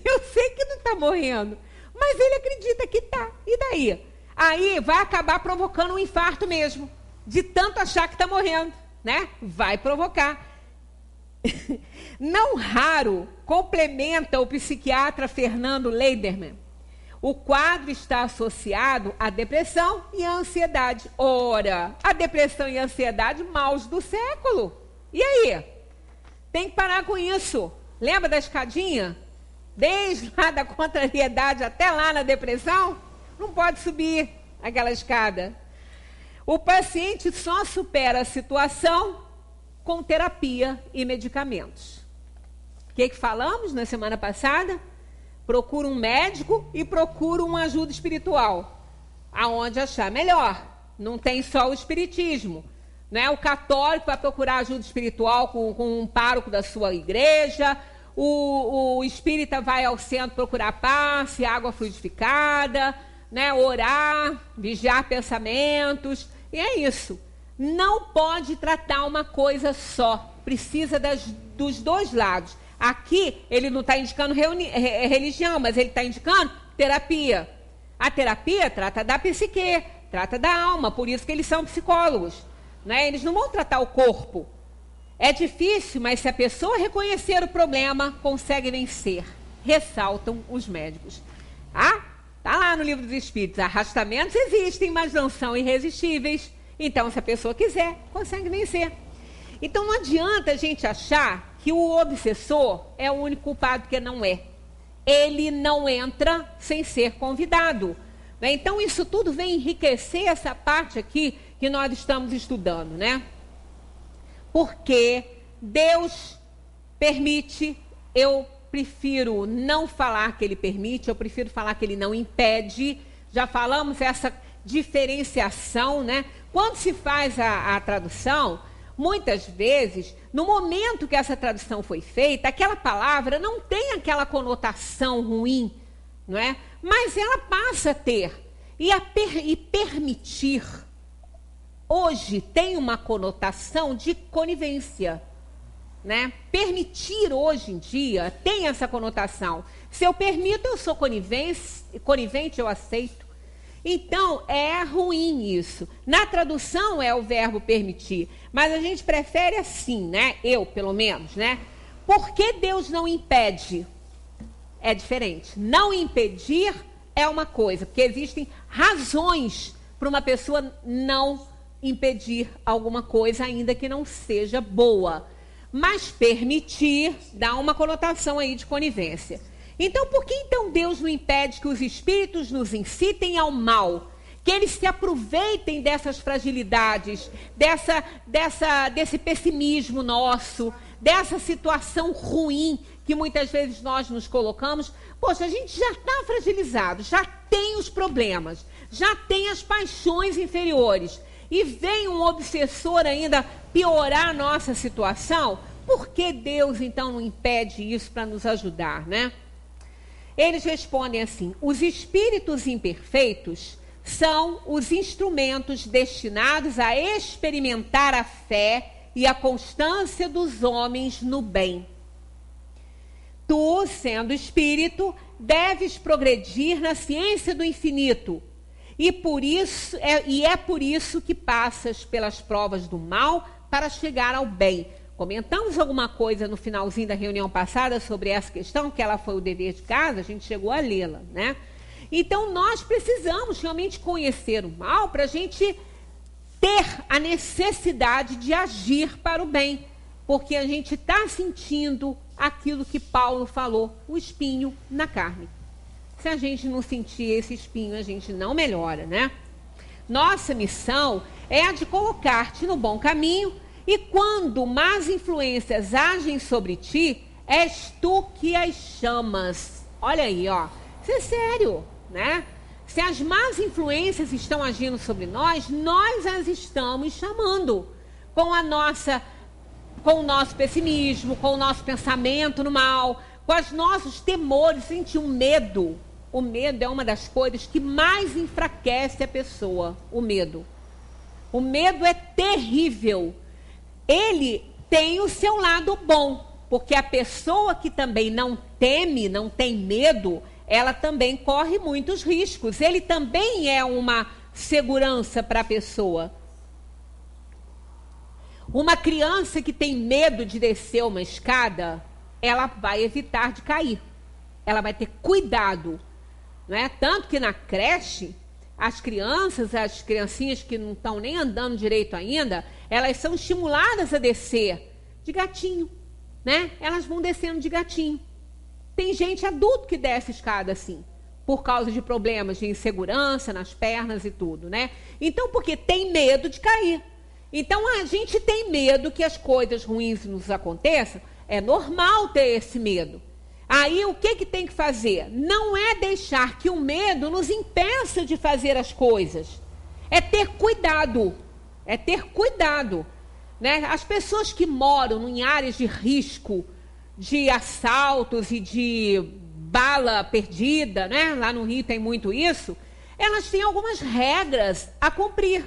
S2: Eu sei que não está morrendo, mas ele acredita que está. E daí? Aí vai acabar provocando um infarto mesmo, de tanto achar que está morrendo, né? Vai provocar. Não raro, complementa o psiquiatra Fernando Leiderman, o quadro está associado à depressão e à ansiedade. Ora, a depressão e a ansiedade, maus do século. E aí? Tem que parar com isso. Lembra da escadinha? Desde lá da contrariedade até lá na depressão? Não pode subir aquela escada. O paciente só supera a situação com terapia e medicamentos. O que falamos na semana passada? Procura um médico e procura uma ajuda espiritual. Aonde achar melhor. Não tem só o espiritismo. Né? O católico vai procurar ajuda espiritual com um pároco da sua igreja. O espírita vai ao centro procurar passe, água fluidificada, né? Orar, vigiar pensamentos. E é isso. Não pode tratar uma coisa só. Precisa dos dois lados. Aqui, ele não está indicando religião, mas ele está indicando terapia. A terapia trata da psique, trata da alma, por isso que eles são psicólogos. Né? Eles não vão tratar o corpo. É difícil, mas se a pessoa reconhecer o problema, consegue vencer. Ressaltam os médicos. Está lá no Livro dos Espíritos. Arrastamentos existem, mas não são irresistíveis. Então, se a pessoa quiser, consegue vencer. Então, não adianta a gente achar que o obsessor é o único culpado, porque não é. Ele não entra sem ser convidado. Né? Então, isso tudo vem enriquecer essa parte aqui que nós estamos estudando, né? Porque Deus permite, eu prefiro não falar que ele permite, eu prefiro falar que ele não impede. Já falamos essa diferenciação, né? Quando se faz a tradução, muitas vezes, no momento que essa tradução foi feita, aquela palavra não tem aquela conotação ruim, não é? Mas ela passa a ter. E permitir, hoje, tem uma conotação de conivência, né? Permitir, hoje em dia, tem essa conotação. Se eu permito, eu sou conivente, eu aceito. Então, é ruim isso. Na tradução é o verbo permitir, mas a gente prefere assim, né? Eu, pelo menos, né? Por que Deus não impede? É diferente. Não impedir é uma coisa, porque existem razões para uma pessoa não impedir alguma coisa, ainda que não seja boa. Mas permitir dá uma conotação aí de conivência. Então, por que então Deus não impede que os espíritos nos incitem ao mal? Que eles se aproveitem dessas fragilidades, desse pessimismo nosso, dessa situação ruim que muitas vezes nós nos colocamos. Poxa, a gente já está fragilizado, já tem os problemas, já tem as paixões inferiores. E vem um obsessor ainda piorar a nossa situação. Por que Deus então não impede isso para nos ajudar, né? Eles respondem assim: os espíritos imperfeitos são os instrumentos destinados a experimentar a fé e a constância dos homens no bem. Tu, sendo espírito, deves progredir na ciência do infinito, e é por isso que passas pelas provas do mal para chegar ao bem. Comentamos alguma coisa no finalzinho da reunião passada sobre essa questão, que ela foi o dever de casa, a gente chegou a lê-la, né? Então, nós precisamos realmente conhecer o mal para a gente ter a necessidade de agir para o bem, porque a gente está sentindo aquilo que Paulo falou, o espinho na carne. Se a gente não sentir esse espinho, a gente não melhora, né? Nossa missão é a de colocar-te no bom caminho. E quando más influências agem sobre ti, és tu que as chamas. Olha aí, ó. Isso é sério, né? Se as más influências estão agindo sobre nós, nós as estamos chamando com o nosso pessimismo, com o nosso pensamento no mal, com os nossos temores, sentir um medo. O medo é uma das coisas que mais enfraquece a pessoa, o medo. O medo é terrível. Ele tem o seu lado bom, porque a pessoa que também não teme, não tem medo, ela também corre muitos riscos. Ele também é uma segurança para a pessoa. Uma criança que tem medo de descer uma escada, ela vai evitar de cair. Ela vai ter cuidado. Não é? Tanto que na creche, as criancinhas que não estão nem andando direito ainda, elas são estimuladas a descer de gatinho. Né? Elas vão descendo de gatinho. Tem gente adulto que desce escada assim, por causa de problemas de insegurança nas pernas e tudo, né? Então, porque tem medo de cair. Então, a gente tem medo que as coisas ruins nos aconteçam. É normal ter esse medo. Aí, o que tem que fazer? Não é deixar que o medo nos impeça de fazer as coisas. É ter cuidado. É ter cuidado. Né? As pessoas que moram em áreas de risco, de assaltos e de bala perdida, né? Lá no Rio tem muito isso, elas têm algumas regras a cumprir.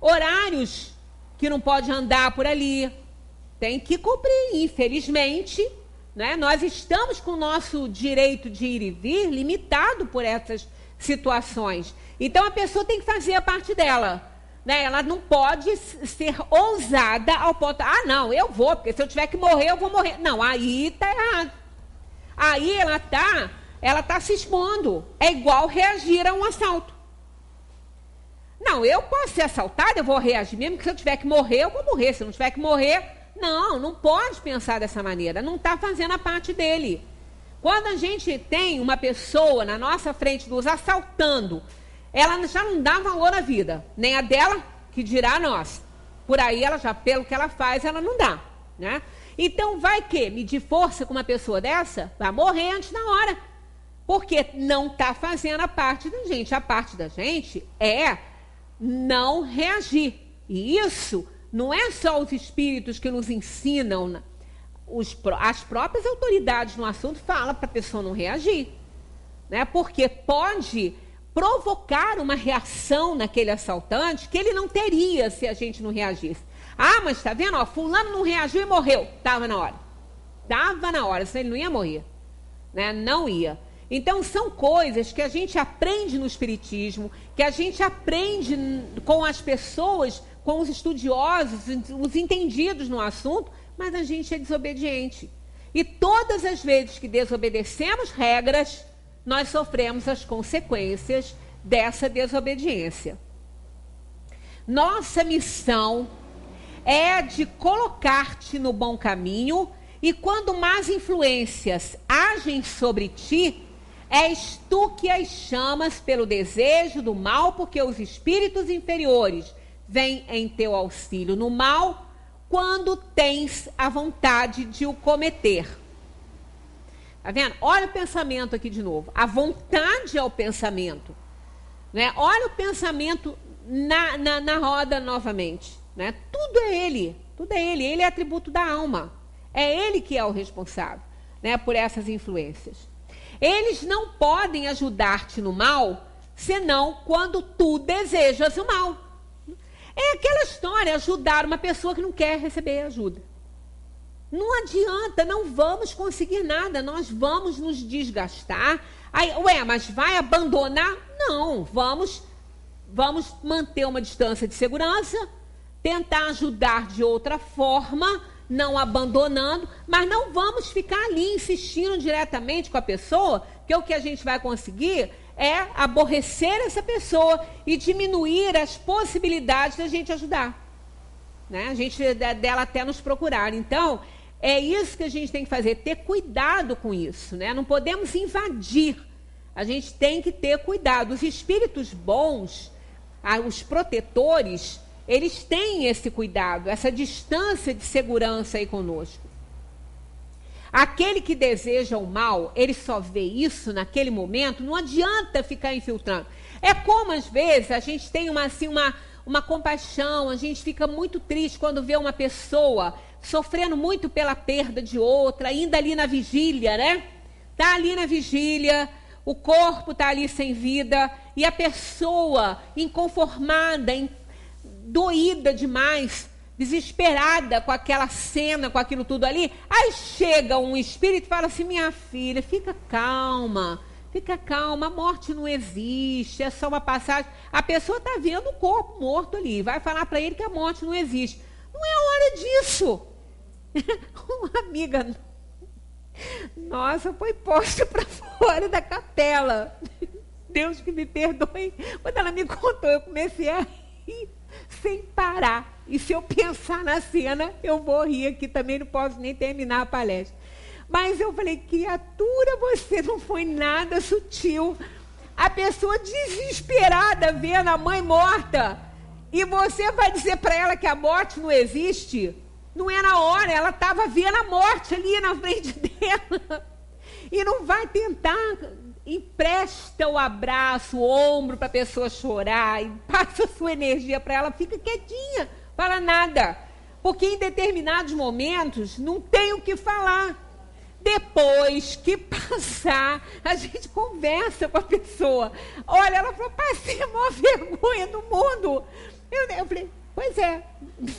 S2: Horários que não pode andar por ali. Tem que cumprir, infelizmente. Né? Nós estamos com o nosso direito de ir e vir limitado por essas situações. Então, a pessoa tem que fazer a parte dela. Né? Ela não pode ser ousada ao ponto... Ah, não, eu vou, porque se eu tiver que morrer, eu vou morrer. Não, aí está errado. Aí ela tá se expondo. É igual reagir a um assalto. Não, eu posso ser assaltada, eu vou reagir mesmo, que se eu tiver que morrer, eu vou morrer. Se eu não tiver que morrer... Não pode pensar dessa maneira. Não está fazendo a parte dele. Quando a gente tem uma pessoa na nossa frente nos assaltando, ela já não dá valor à vida. Nem a dela, que dirá a nossa. Por aí, ela já, pelo que ela faz, ela não dá. Né? Então, vai que medir força com uma pessoa dessa? Vai morrer antes da hora. Porque não está fazendo a parte da gente. A parte da gente é não reagir. E isso... Não é só os espíritos que nos ensinam, as próprias autoridades no assunto falam para a pessoa não reagir. Né? Porque pode provocar uma reação naquele assaltante que ele não teria se a gente não reagisse. Ah, mas está vendo? Ó, fulano não reagiu e morreu. Estava na hora. Estava na hora, senão ele não ia morrer. Né? Não ia. Então, são coisas que a gente aprende no espiritismo, que a gente aprende com as pessoas... com os estudiosos, os entendidos no assunto, mas a gente é desobediente. E todas as vezes que desobedecemos regras, nós sofremos as consequências dessa desobediência. Nossa missão é de colocar-te no bom caminho, e quando más influências agem sobre ti, és tu que as chamas pelo desejo do mal, porque os espíritos inferiores vem em teu auxílio no mal, quando tens a vontade de o cometer. Tá vendo? Olha o pensamento aqui de novo. A vontade é o pensamento. Né? Olha o pensamento na roda novamente. Né? Tudo é ele. Tudo é ele. Ele é atributo da alma. É ele que é o responsável, né, por essas influências. Eles não podem ajudar-te no mal, senão quando tu desejas o mal. É aquela história, ajudar uma pessoa que não quer receber ajuda. Não adianta, não vamos conseguir nada, nós vamos nos desgastar. Aí, mas vai abandonar? Não, vamos manter uma distância de segurança, tentar ajudar de outra forma, não abandonando, mas não vamos ficar ali insistindo diretamente com a pessoa, que o que a gente vai conseguir é aborrecer essa pessoa e diminuir as possibilidades da gente ajudar. Né? A gente dela até nos procurar. Então, é isso que a gente tem que fazer, ter cuidado com isso. Né? Não podemos invadir. A gente tem que ter cuidado. Os espíritos bons, os protetores, eles têm esse cuidado, essa distância de segurança aí conosco. Aquele que deseja o mal, ele só vê isso naquele momento, não adianta ficar infiltrando. É como, às vezes, a gente tem uma compaixão, a gente fica muito triste quando vê uma pessoa sofrendo muito pela perda de outra, ainda ali na vigília, né? Está ali na vigília, o corpo está ali sem vida, e a pessoa inconformada, doída demais, desesperada com aquela cena, com aquilo tudo ali. Aí chega um espírito e fala assim: minha filha, fica calma, a morte não existe, é só uma passagem. A pessoa está vendo o corpo morto ali, vai falar para ele que a morte não existe. Não é hora disso. Uma amiga nossa foi posta para fora da capela. Deus que me perdoe. Quando ela me contou, eu comecei a rir sem parar. E se eu pensar na cena, eu vou rir aqui também, não posso nem terminar a palestra. Mas eu falei: criatura, você não foi nada sutil. A pessoa desesperada vendo a mãe morta, e você vai dizer para ela que a morte não existe? Não é na hora, ela estava vendo a morte ali na frente dela. E não vai tentar, empresta o abraço, o ombro para a pessoa chorar, e passa a sua energia para ela, fica quietinha, fala nada. Porque em determinados momentos não tem o que falar. Depois que passar, a gente conversa com a pessoa. Olha, ela falou: passei a maior vergonha do mundo. Eu falei: pois é,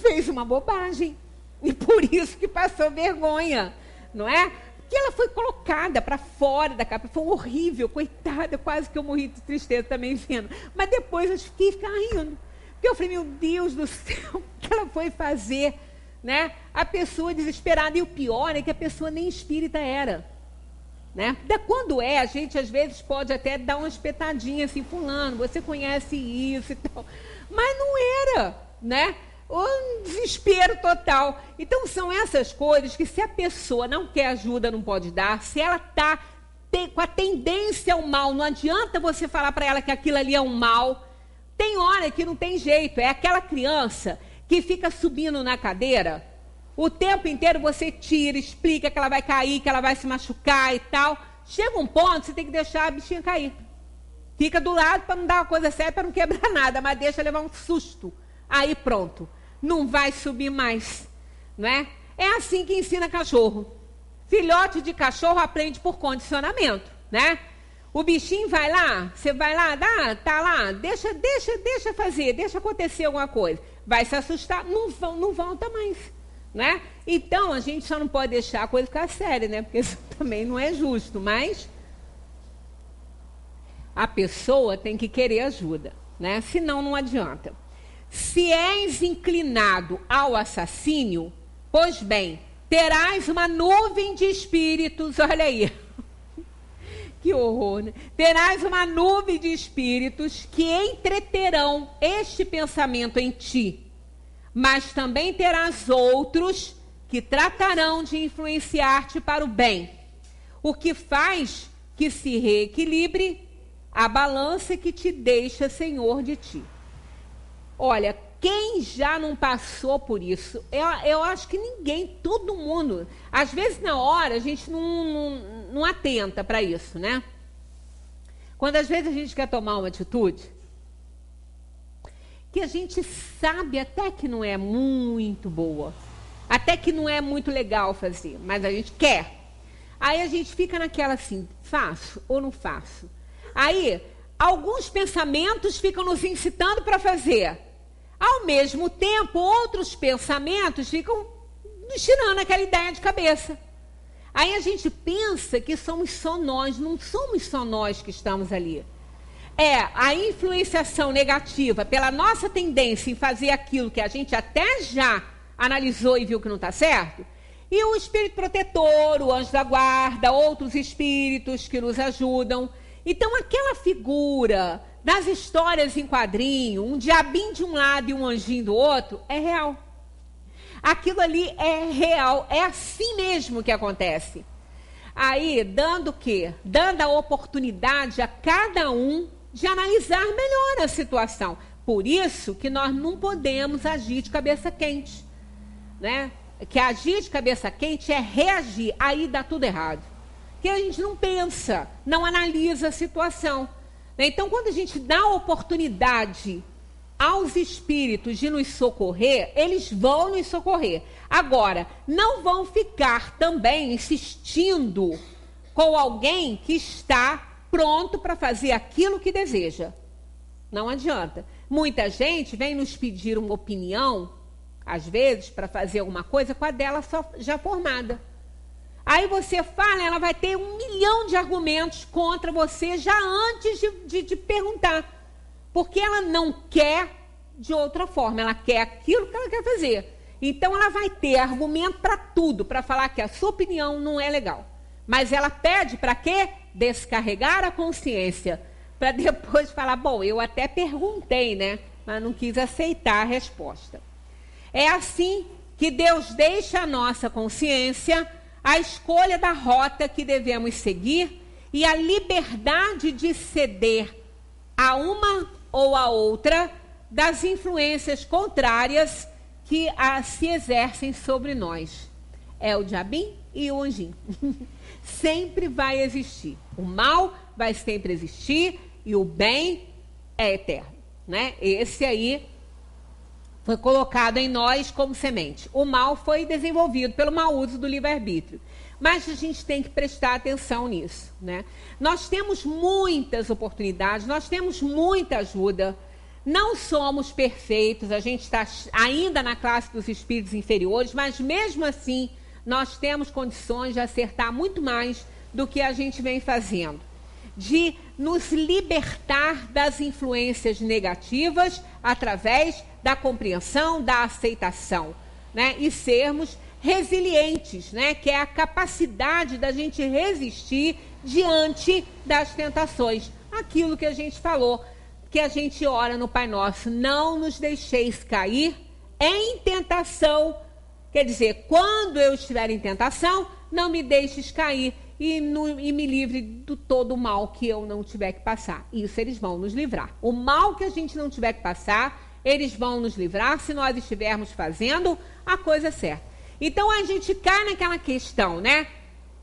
S2: fez uma bobagem. E por isso que passou vergonha, não é? Porque ela foi colocada para fora da capa. Foi horrível, coitada, quase que eu morri de tristeza também vendo. Mas depois eu fiquei rindo. Porque eu falei: meu Deus do céu, o que ela foi fazer? Né? A pessoa desesperada. E o pior é que a pessoa nem espírita era, né? Quando a gente às vezes pode até dar uma espetadinha assim: fulano, você conhece isso e tal, mas não era, né? Um desespero total. Então são essas coisas que, se a pessoa não quer ajuda, não pode dar. Se ela está com a tendência ao mal, não adianta você falar para ela que aquilo ali é um mal. Tem hora que não tem jeito. É aquela criança que fica subindo na cadeira, o tempo inteiro você tira, explica que ela vai cair, que ela vai se machucar e tal. Chega um ponto, você tem que deixar a bichinha cair. Fica do lado para não dar uma coisa séria, para não quebrar nada, mas deixa levar um susto. Aí pronto, não vai subir mais, não é? É assim que ensina cachorro. Filhote de cachorro aprende por condicionamento, né? O bichinho vai lá, você vai lá, tá lá, deixa fazer, deixa acontecer alguma coisa. Vai se assustar, não volta mais, né? Então, a gente só não pode deixar a coisa ficar séria, né? Porque isso também não é justo, mas a pessoa tem que querer ajuda, né? Senão não adianta. Se és inclinado ao assassínio, pois bem, terás uma nuvem de espíritos, olha aí. Que horror, né? Terás uma nuvem de espíritos que entreterão este pensamento em ti, mas também terás outros que tratarão de influenciar-te para o bem, o que faz que se reequilibre a balança que te deixa senhor de ti. Olha, quem já não passou por isso? Eu acho que ninguém, todo mundo. Às vezes, na hora, a gente não atenta para isso, né? Quando às vezes a gente quer tomar uma atitude que a gente sabe até que não é muito boa, até que não é muito legal fazer, mas a gente quer. Aí a gente fica naquela assim: faço ou não faço? Aí, alguns pensamentos ficam nos incitando para fazer. Ao mesmo tempo, outros pensamentos ficam nos tirando aquela ideia de cabeça. Aí a gente pensa que somos só nós, não somos só nós que estamos ali. É a influenciação negativa pela nossa tendência em fazer aquilo que a gente até já analisou e viu que não está certo. E o espírito protetor, o anjo da guarda, outros espíritos que nos ajudam. Então, aquela figura das histórias em quadrinho, um diabinho de um lado e um anjinho do outro, é real. Aquilo ali é real, é assim mesmo que acontece. Aí, dando o quê? Dando a oportunidade a cada um de analisar melhor a situação. Por isso que nós não podemos agir de cabeça quente, né? que agir de cabeça quente é reagir, aí dá tudo errado. Porque a gente não pensa, não analisa a situação. Então, quando a gente dá oportunidade aos espíritos de nos socorrer, eles vão nos socorrer. Agora, não vão ficar também insistindo com alguém que está pronto para fazer aquilo que deseja. Não adianta. Muita gente vem nos pedir uma opinião, às vezes, para fazer alguma coisa com a dela já formada. Aí você fala, ela vai ter 1 milhão de argumentos contra você já antes de perguntar. Porque ela não quer de outra forma, ela quer aquilo que ela quer fazer. Então ela vai ter argumento para tudo, para falar que a sua opinião não é legal. Mas ela pede para quê? Descarregar a consciência. Para depois falar, bom, eu até perguntei, né? Mas não quis aceitar a resposta. É assim que Deus deixa a nossa consciência a escolha da rota que devemos seguir e a liberdade de ceder a uma ou a outra das influências contrárias que se exercem sobre nós. É o diabinho e o anjinho. Sempre vai existir. O mal vai sempre existir e o bem é eterno, né? Esse aí foi colocado em nós como semente. O mal foi desenvolvido pelo mau uso do livre-arbítrio. Mas a gente tem que prestar atenção nisso, né? Nós temos muitas oportunidades, nós temos muita ajuda. Não somos perfeitos, a gente está ainda na classe dos espíritos inferiores, mas mesmo assim nós temos condições de acertar muito mais do que a gente vem fazendo. De nos libertar das influências negativas através da compreensão, da aceitação, né? E sermos resilientes, né? Que é a capacidade da gente resistir diante das tentações. Aquilo que a gente falou, que a gente ora no Pai Nosso, não nos deixeis cair em tentação. Quer dizer, quando eu estiver em tentação, não me deixes cair e me livre do todo o mal que eu não tiver que passar. Isso eles vão nos livrar. O mal que a gente não tiver que passar, eles vão nos livrar se nós estivermos fazendo a coisa certa. Então a gente cai naquela questão, né?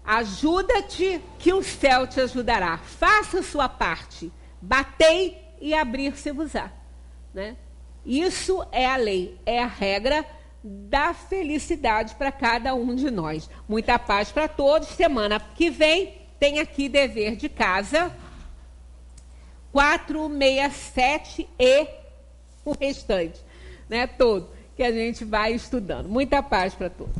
S2: Ajuda-te que o céu te ajudará. Faça a sua parte. Batei e abrir-se-vos-á, né? Isso é a lei, é a regra da felicidade para cada um de nós. Muita paz para todos. Semana que vem tem aqui dever de casa 467 e o restante, né? Todo que a gente vai estudando. Muita paz para todos.